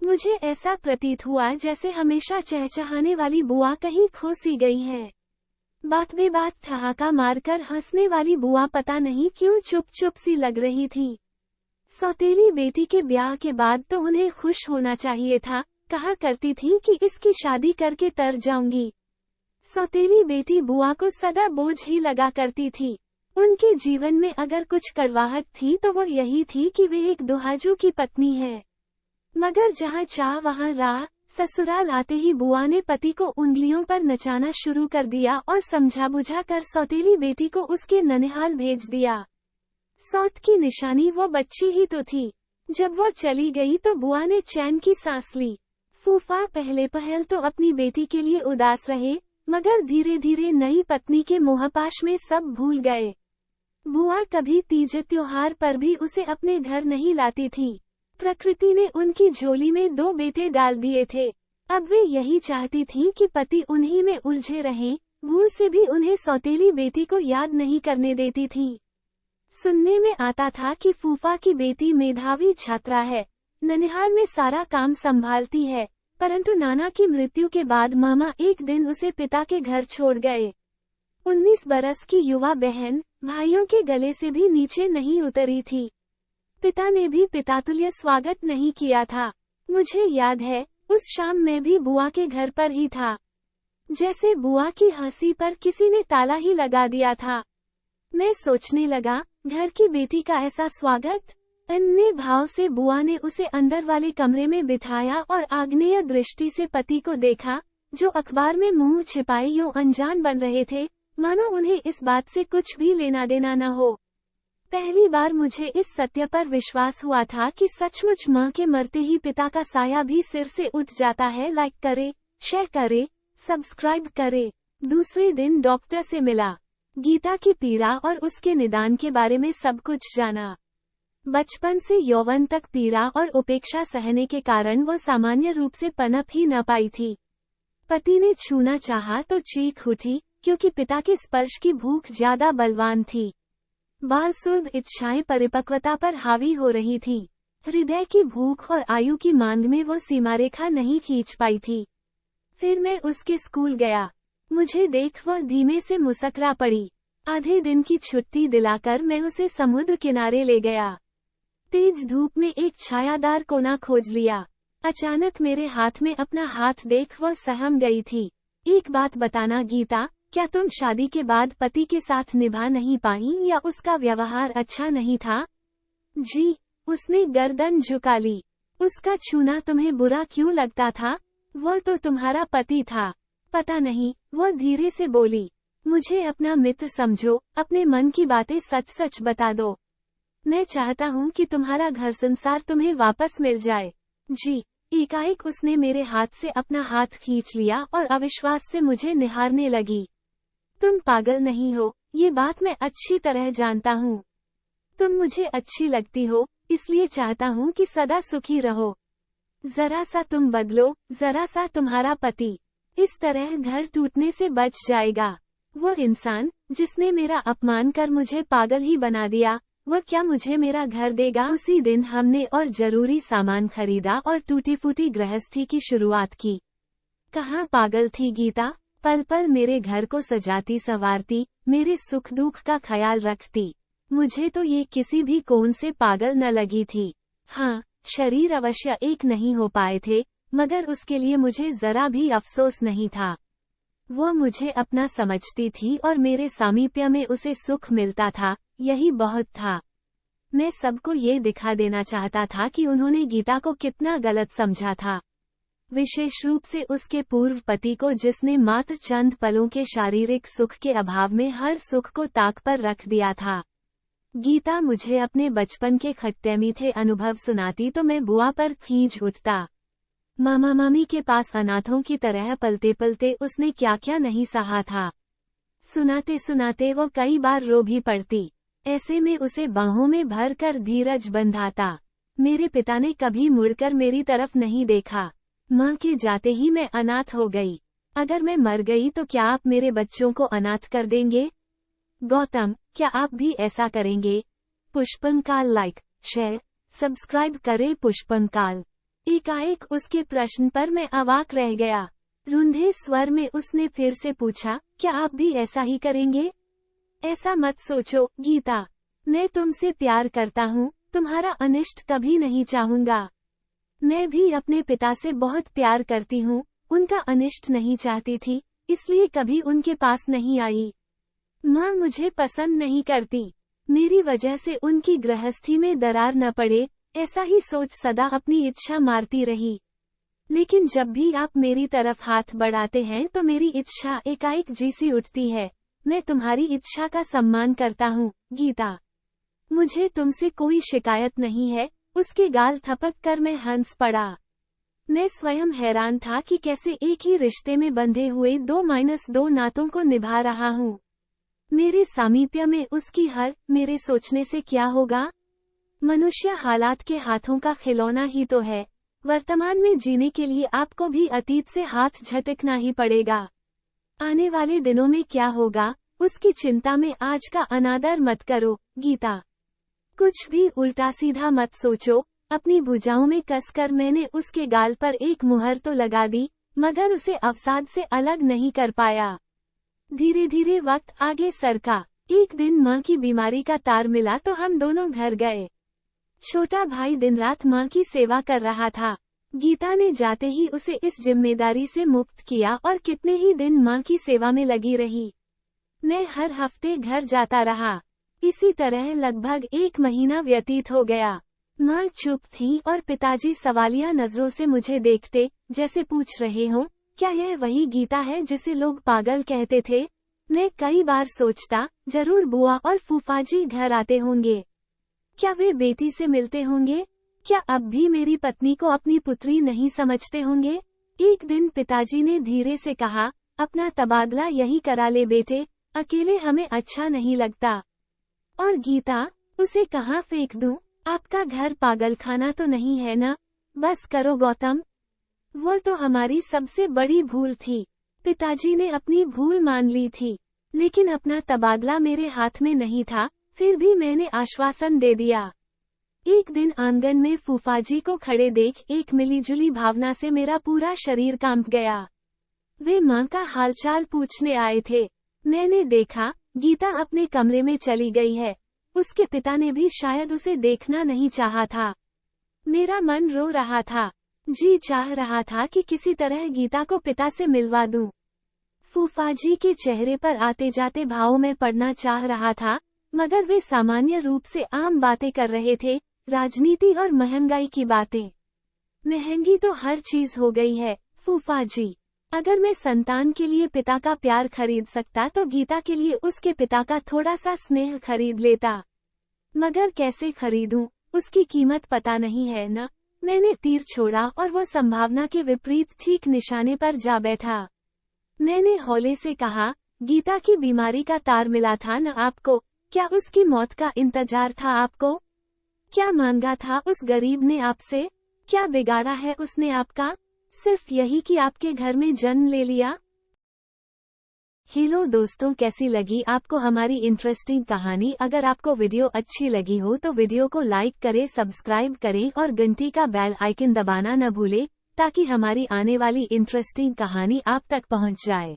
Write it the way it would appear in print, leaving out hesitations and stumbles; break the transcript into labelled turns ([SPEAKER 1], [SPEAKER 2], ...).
[SPEAKER 1] मुझे ऐसा प्रतीत हुआ जैसे हमेशा चहचहाने वाली बुआ कहीं खो सी गई है। बात बेबात ठहाका मारकर हंसने वाली बुआ पता नहीं क्यों चुप चुप सी लग रही थी। सौतेली बेटी के ब्याह के बाद तो उन्हें खुश होना चाहिए था, कहा करती थी कि इसकी शादी करके तर जाऊंगी। सौतेली बेटी बुआ को सदा बोझ ही लगा करती थी। उनके जीवन में अगर कुछ कड़वाहट थी तो वो यही थी कि वे एक दुहाजू की पत्नी है। मगर जहाँ चाह वहाँ राह। ससुराल आते ही बुआ ने पति को उंगलियों पर नचाना शुरू कर दिया और समझा बुझा कर सौतेली बेटी को उसके ननिहाल भेज दिया। सौत की निशानी वो बच्ची ही तो थी। जब वो चली गई तो बुआ ने चैन की सांस ली। फूफा पहले पहल तो अपनी बेटी के लिए उदास रहे, मगर धीरे धीरे नई पत्नी के मोहपाश में सब भूल गए। बुआ कभी तीज त्योहार पर भी उसे अपने घर नहीं लाती थी। प्रकृति ने उनकी झोली में 2 बेटे डाल दिए थे। अब वे यही चाहती थी कि पति उन्हीं में उलझे रहें, भूल से भी उन्हें सौतेली बेटी को याद नहीं करने देती थी। सुनने में आता था कि फूफा की बेटी मेधावी छात्रा है, ननिहाल में सारा काम संभालती है, परंतु नाना की मृत्यु के बाद मामा एक दिन उसे पिता के घर छोड़ गए। 19 बरस की युवा बहन भाइयों के गले से भी नीचे नहीं उतरी थी। पिता ने भी पितातुल्य स्वागत नहीं किया था। मुझे याद है, उस शाम मैं भी बुआ के घर पर ही था। जैसे बुआ की हंसी पर किसी ने ताला ही लगा दिया था। मैं सोचने लगा, घर की बेटी का ऐसा स्वागत। अन्य भाव से बुआ ने उसे अंदर वाले कमरे में बिठाया और आग्नेय दृष्टि से पति को देखा, जो अखबार में मुंह छिपाए यूं अनजान बन रहे थे, मानो उन्हें इस बात से कुछ भी लेना देना न हो। पहली बार मुझे इस सत्य पर विश्वास हुआ था कि सचमुच मां के मरते ही पिता का साया भी सिर से उठ जाता है। लाइक करे, शेयर करे, सब्सक्राइब करे। दूसरे दिन डॉक्टर से मिला, गीता की पीड़ा और उसके निदान के बारे में सब कुछ जाना। बचपन से यौवन तक पीड़ा और उपेक्षा सहने के कारण वो सामान्य रूप से पनप ही न पाई थी। पति ने छूना चाहा तो चीख उठी, क्योंकि पिता के स्पर्श की भूख ज्यादा बलवान थी। बालसुध इच्छाएं परिपक्वता पर हावी हो रही थी। हृदय की भूख और आयु की मांग में वो सीमारेखा नहीं खींच पाई थी। फिर मैं उसके स्कूल गया। मुझे देख वह धीमे से मुस्कुरा पड़ी। आधे दिन की छुट्टी दिलाकर मैं उसे समुद्र किनारे ले गया। तेज धूप में एक छायादार कोना खोज लिया। अचानक मेरे हाथ में अपना हाथ देख वह सहम गई थी। एक बात बताना गीता, क्या तुम शादी के बाद पति के साथ निभा नहीं पाई या उसका व्यवहार अच्छा नहीं था? जी, उसने गर्दन झुका ली। उसका छूना तुम्हें बुरा क्यों लगता था? वह तो तुम्हारा पति था। पता नहीं, वह धीरे से बोली। मुझे अपना मित्र समझो, अपने मन की बातें सच सच बता दो। मैं चाहता हूँ कि तुम्हारा घर संसार तुम्हें वापस मिल जाए। जी। एकाएक उसने मेरे हाथ से अपना हाथ खींच लिया और अविश्वास से मुझे निहारने लगी। तुम पागल नहीं हो, ये बात मैं अच्छी तरह जानता हूँ। तुम मुझे अच्छी लगती हो, इसलिए चाहता हूँ कि सदा सुखी रहो। जरा सा तुम बदलो, जरा सा तुम्हारा पति। इस तरह घर टूटने से बच जाएगा। वो इंसान, जिसने मेरा अपमान कर मुझे पागल ही बना दिया, वह क्या मुझे मेरा घर देगा? उसी दिन हमने और जरूरी सामान खरीदा और टूटी फूटी गृहस्थी की शुरुआत की। कहाँ पागल थी गीता, पल पल मेरे घर को सजाती संवारती, मेरे सुख दुख का ख्याल रखती। मुझे तो ये किसी भी कोण से पागल न लगी थी। हाँ, शरीर अवश्य एक नहीं हो पाए थे, मगर उसके लिए मुझे जरा भी अफसोस नहीं था। वो मुझे अपना समझती थी और मेरे सामीप्य में उसे सुख मिलता था, यही बहुत था। मैं सबको ये दिखा देना चाहता था कि उन्होंने गीता को कितना गलत समझा था, विशेष रूप से उसके पूर्व पति को, जिसने मात्र चंद पलों के शारीरिक सुख के अभाव में हर सुख को ताक पर रख दिया था। गीता मुझे अपने बचपन के खट्टे मीठे अनुभव सुनाती तो मैं बुआ पर खींच उठता। मामा मामी के पास अनाथों की तरह पलते पलते उसने क्या क्या नहीं सहा था। सुनाते सुनाते वो कई बार रो भी पड़ती। ऐसे में उसे बाहों में भर कर धीरज बंधाता। मेरे पिता ने कभी मुड़कर मेरी तरफ नहीं देखा। माँ के जाते ही मैं अनाथ हो गई। अगर मैं मर गई तो क्या आप मेरे बच्चों को अनाथ कर देंगे? गौतम, क्या आप भी ऐसा करेंगे? पुष्पन काल लाइक, शेयर, सब्सक्राइब करें पुष्पन काल। एकाएक उसके प्रश्न पर मैं अवाक रह गया। रूंधे स्वर में उसने फिर से पूछा, क्या आप भी ऐसा ही करेंगे? ऐसा मत सोचो, गीता। मैं तुमसे प्यार करता हूँ, तुम्हारा अनिष्ट कभी नहीं चाहूंगा। मैं भी अपने पिता से बहुत प्यार करती हूँ, उनका अनिष्ट नहीं चाहती थी, इसलिए कभी उनके पास नहीं आई। माँ मुझे पसंद नहीं करती, मेरी वजह से उनकी गृहस्थी में दरार न पड़े, ऐसा ही सोच सदा अपनी इच्छा मारती रही। लेकिन जब भी आप मेरी तरफ हाथ बढ़ाते हैं तो मेरी इच्छा एकाएक जी सी उठती है। मैं तुम्हारी इच्छा का सम्मान करता हूँ, गीता। मुझे तुमसे कोई शिकायत नहीं है। उसके गाल थपक कर मैं हंस पड़ा। मैं स्वयं हैरान था कि कैसे एक ही रिश्ते में बंधे हुए 2-2 नातों को निभा रहा हूँ। मेरे सामीप्य में उसकी हर मेरे सोचने से क्या होगा? मनुष्य हालात के हाथों का खिलौना ही तो है। वर्तमान में जीने के लिए आपको भी अतीत से हाथ झटकना ही पड़ेगा। आने वाले दिनों में क्या होगा, उसकी चिंता में आज का अनादर मत करो, गीता। कुछ भी उल्टा सीधा मत सोचो। अपनी भुजाओं में कसकर मैंने उसके गाल पर एक मुहर तो लगा दी, मगर उसे अवसाद से अलग नहीं कर पाया। धीरे धीरे वक्त आगे सरका। एक दिन माँ की बीमारी का तार मिला तो हम दोनों घर गए। छोटा भाई दिन रात माँ की सेवा कर रहा था। गीता ने जाते ही उसे इस जिम्मेदारी से मुक्त किया और कितने ही दिन माँ की सेवा में लगी रही। मैं हर हफ्ते घर जाता रहा। इसी तरह लगभग 1 महीना व्यतीत हो गया। माँ चुप थी और पिताजी सवालिया नजरों से मुझे देखते, जैसे पूछ रहे हों, क्या यह वही गीता है जिसे लोग पागल कहते थे? मैं कई बार सोचता, जरूर बुआ और फूफाजी घर आते होंगे। क्या वे बेटी से मिलते होंगे? क्या अब भी मेरी पत्नी को अपनी पुत्री नहीं समझते होंगे? एक दिन पिताजी ने धीरे से कहा, अपना तबादला यही करा ले बेटे, अकेले हमें अच्छा नहीं लगता। और गीता, उसे कहाँ फेंक दूं? आपका घर पागलखाना तो नहीं है ना? बस करो गौतम। वो तो हमारी सबसे बड़ी भूल थी। पिताजी ने अपनी भूल मान ली थी, लेकिन अपना तबादला मेरे हाथ में नहीं था। फिर भी मैंने आश्वासन दे दिया। एक दिन आंगन में फूफाजी को खड़े देख एक मिलीजुली भावना से मेरा पूरा शरीर कांप गया। वे माँ का हालचाल पूछने आए थे। मैंने देखा, गीता अपने कमरे में चली गई है। उसके पिता ने भी शायद उसे देखना नहीं चाहा था। मेरा मन रो रहा था। जी चाह रहा था कि किसी तरह गीता को पिता से मिलवा दूं। फूफाजी के चेहरे पर आते जाते भाव में पड़ना चाह रहा था, मगर वे सामान्य रूप से आम बातें कर रहे थे, राजनीति और महंगाई की बातें। महंगी तो हर चीज हो गई है, फूफाजी। अगर मैं संतान के लिए पिता का प्यार खरीद सकता तो गीता के लिए उसके पिता का थोड़ा सा स्नेह खरीद लेता। मगर कैसे खरीदूं, उसकी कीमत पता नहीं है न। मैंने तीर छोड़ा और वो संभावना के विपरीत ठीक निशाने पर जा बैठा। मैंने हौले से कहा, गीता की बीमारी का तार मिला था न आपको? क्या उसकी मौत का इंतजार था आपको? क्या मांगा था उस गरीब ने आपसे? क्या बिगाड़ा है उसने आपका? सिर्फ यही कि आपके घर में जन्म ले लिया। हेलो दोस्तों, कैसी लगी आपको हमारी इंटरेस्टिंग कहानी? अगर आपको वीडियो अच्छी लगी हो तो वीडियो को लाइक करें, सब्सक्राइब करें और घंटी का बेल आइकन दबाना न भूलें, ताकि हमारी आने वाली इंटरेस्टिंग कहानी आप तक पहुंच जाए।